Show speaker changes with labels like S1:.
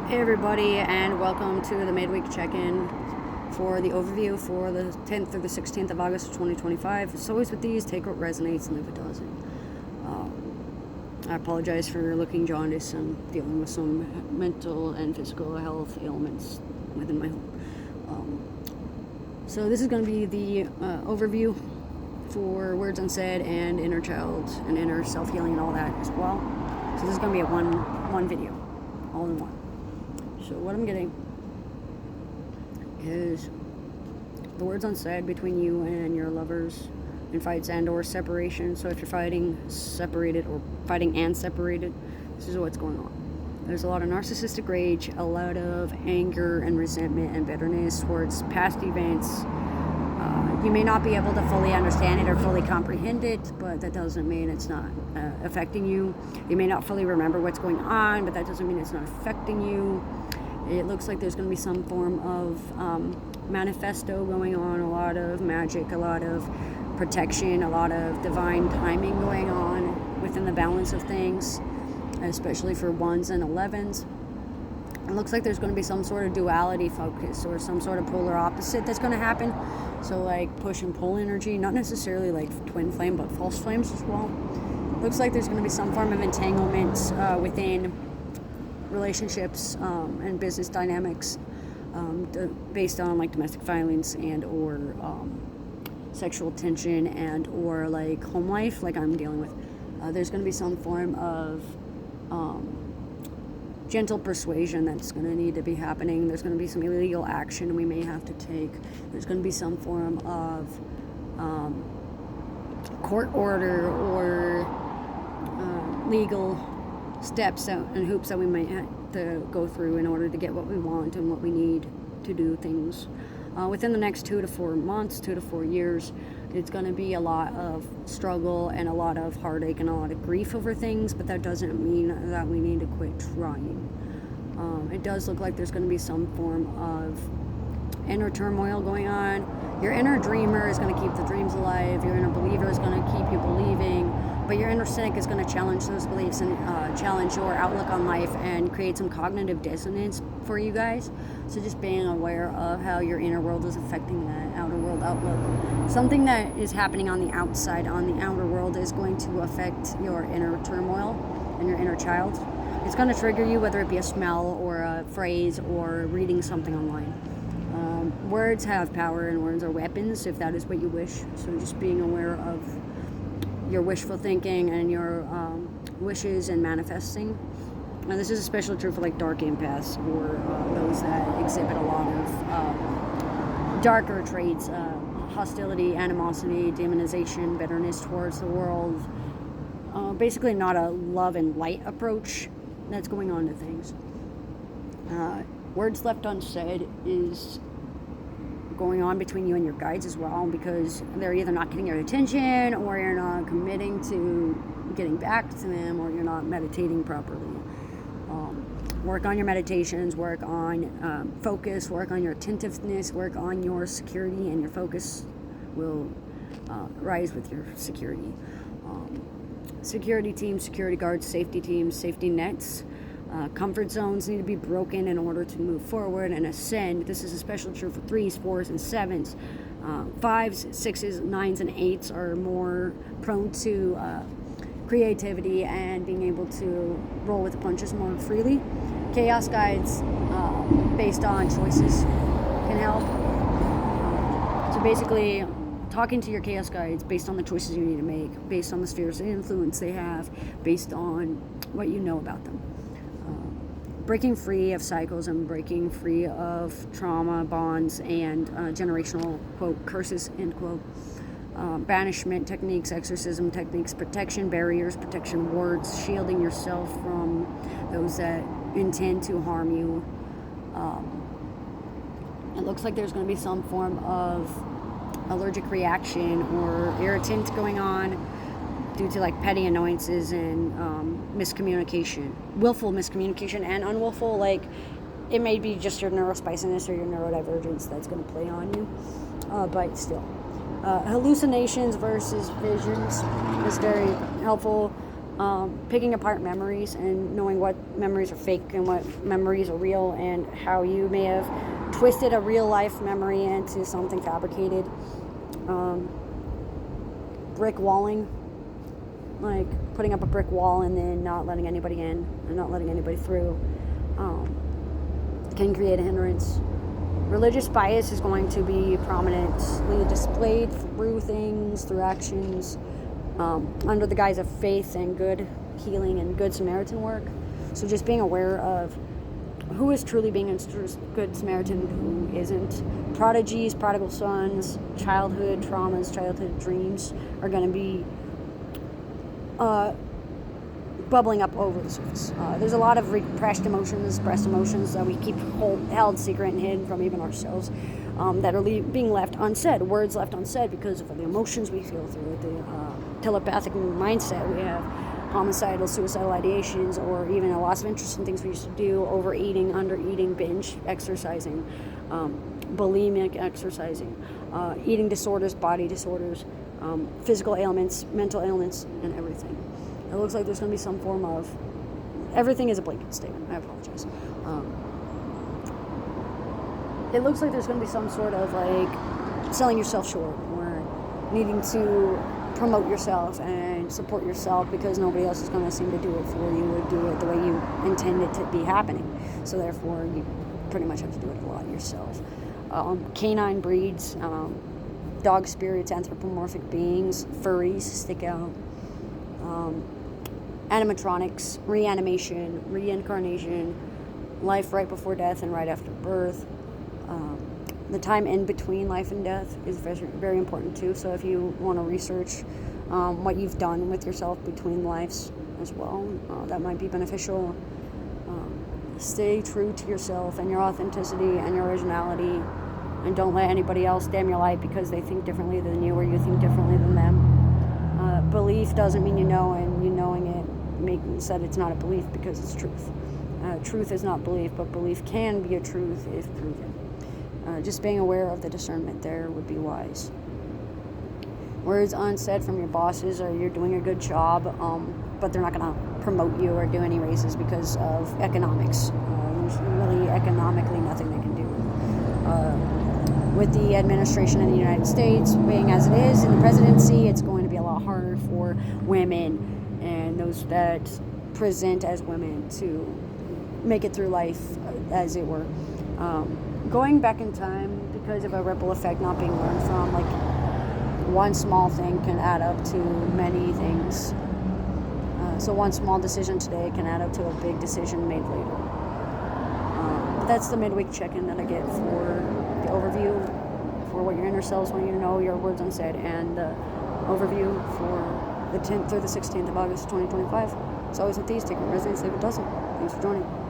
S1: Hey everybody, and welcome to the Midweek check-in for the overview for the 10th through the 16th of August of 2025. As always with these, take what resonates and leave what doesn't. I apologize for looking jaundiced and dealing with some mental and physical health ailments within my home. So this is going to be the overview for words unsaid and inner child and inner self-healing and all that as well. So this is going to be a one video, all in one. So what I'm getting is the words unsaid between you and your lovers in fights and or separation. So if you're fighting separated or fighting and separated, this is what's going on. There's a lot of narcissistic rage, a lot of anger and resentment and bitterness towards past events. You may not be able to fully understand it or fully comprehend it, but that doesn't mean it's not affecting you. You may not fully remember what's going on, but that doesn't mean it's not affecting you. It looks like there's going to be some form of manifesto going on, a lot of magic, a lot of protection, a lot of divine timing going on within the balance of things, especially for 1s and 11s. It looks like there's going to be some sort of duality focus or some sort of polar opposite that's going to happen. So like push and pull energy, not necessarily like twin flame, but false flames as well. Looks like there's going to be some form of entanglement within relationships and business dynamics based on like domestic violence and or sexual tension and or like home life like I'm dealing with. There's going to be some form of gentle persuasion that's going to need to be happening. There's going to be some illegal action we may have to take. There's going to be some form of court order or legal steps and hoops that we might have to go through in order to get what we want and what we need to do things. Within the next 2 to 4 months, 2 to 4 years, it's going to be a lot of struggle and a lot of heartache and a lot of grief over things, but that doesn't mean that we need to quit trying. It does look like there's going to be some form of inner turmoil going on. Your inner dreamer is going to keep the dreams alive. Your inner believer is going to keep you believing. But your inner cynic is going to challenge those beliefs and challenge your outlook on life and create some cognitive dissonance for you guys. So just being aware of how your inner world is affecting that outer world outlook. Something that is happening on the outside, on the outer world, is going to affect your inner turmoil and your inner child. It's going to trigger you, whether it be a smell or a phrase or reading something online. Words have power and words are weapons if that is what you wish. So just being aware of your wishful thinking and your wishes and manifesting. Now this is especially true for like dark empaths or those that exhibit a lot of darker traits, hostility, animosity, demonization, bitterness towards the world. Basically not a love and light approach that's going on to things. Words left unsaid is going on between you and your guides as well, because they're either not getting your attention or you're not committing to getting back to them or you're not meditating properly. Work on your meditations, work on focus, work on your attentiveness, work on your security, and your focus will rise with your security. Security teams, security guards, safety teams, safety nets. Comfort zones need to be broken in order to move forward and ascend. This is especially true for 3s, 4s, and 7s. 5s, 6s, 9s, and 8s are more prone to creativity and being able to roll with the punches more freely. Chaos guides based on choices can help. So basically, talking to your chaos guides based on the choices you need to make, based on the spheres of influence they have, based on what you know about them. Breaking free of cycles and breaking free of trauma, bonds, and generational, quote, curses, end quote. Banishment techniques, exorcism techniques, protection barriers, protection wards, shielding yourself from those that intend to harm you. It looks like there's going to be some form of allergic reaction or irritant going on due to like petty annoyances and miscommunication, willful miscommunication and unwillful, like it may be just your neurospiciness or your neurodivergence that's going to play on you, but still. Hallucinations versus visions is very helpful. picking apart memories and knowing what memories are fake and what memories are real, and how you may have twisted a real life memory into something fabricated. Brick walling, like putting up a brick wall and then not letting anybody in and not letting anybody through, can create a hindrance. Religious bias is going to be prominently displayed through things, through actions, under the guise of faith and good healing and good Samaritan work. So just being aware of who is truly being a good Samaritan, who isn't. Prodigies, prodigal sons, childhood traumas, childhood dreams are going to be bubbling up over the surface. There's a lot of repressed emotions, suppressed emotions that we keep held secret and hidden from even ourselves, that are being left unsaid, words left unsaid because of the emotions we feel through the telepathic mindset we have, homicidal, suicidal ideations, or even a loss of interest in things we used to do, overeating, undereating, binge exercising, bulimic exercising, eating disorders, body disorders, physical ailments, mental ailments, and everything. It looks like there's going to be some form of... Everything is a blanket statement. I apologize. It looks like there's going to be some sort of like selling yourself short, or needing to promote yourself and support yourself because nobody else is going to seem to do it for you or do it the way you intend it to be happening. So therefore, you pretty much have to do it a lot yourself. Canine breeds, dog spirits, anthropomorphic beings, furries stick out. Animatronics, reanimation, reincarnation, life right before death and right after birth. The time in between life and death is very, very important too. So if you want to research what you've done with yourself between lives as well, that might be beneficial. Stay true to yourself and your authenticity and your originality, and don't let anybody else dim your light because they think differently than you or you think differently than them. Belief doesn't mean you know, and you knowing it means that it's not a belief because it's truth. Truth is not belief, but belief can be a truth if proven. Just being aware of the discernment there would be wise. Words unsaid from your bosses are you're doing a good job, but they're not going to promote you or do any raises because of economics. There's really economically nothing they can do. With the administration in the United States being as it is, in the presidency, it's going to be a lot harder for women and those that present as women to make it through life, as it were. Going back in time because of a ripple effect not being learned from, like one small thing can add up to many things. So one small decision today can add up to a big decision made later. But that's the midweek check-in that I get for the overview for what your inner selves want you to know, your words unsaid, and the overview for the 10th through the 16th of August 2025. It's always with these. Take it resonates, leave it doesn't. Thanks for joining.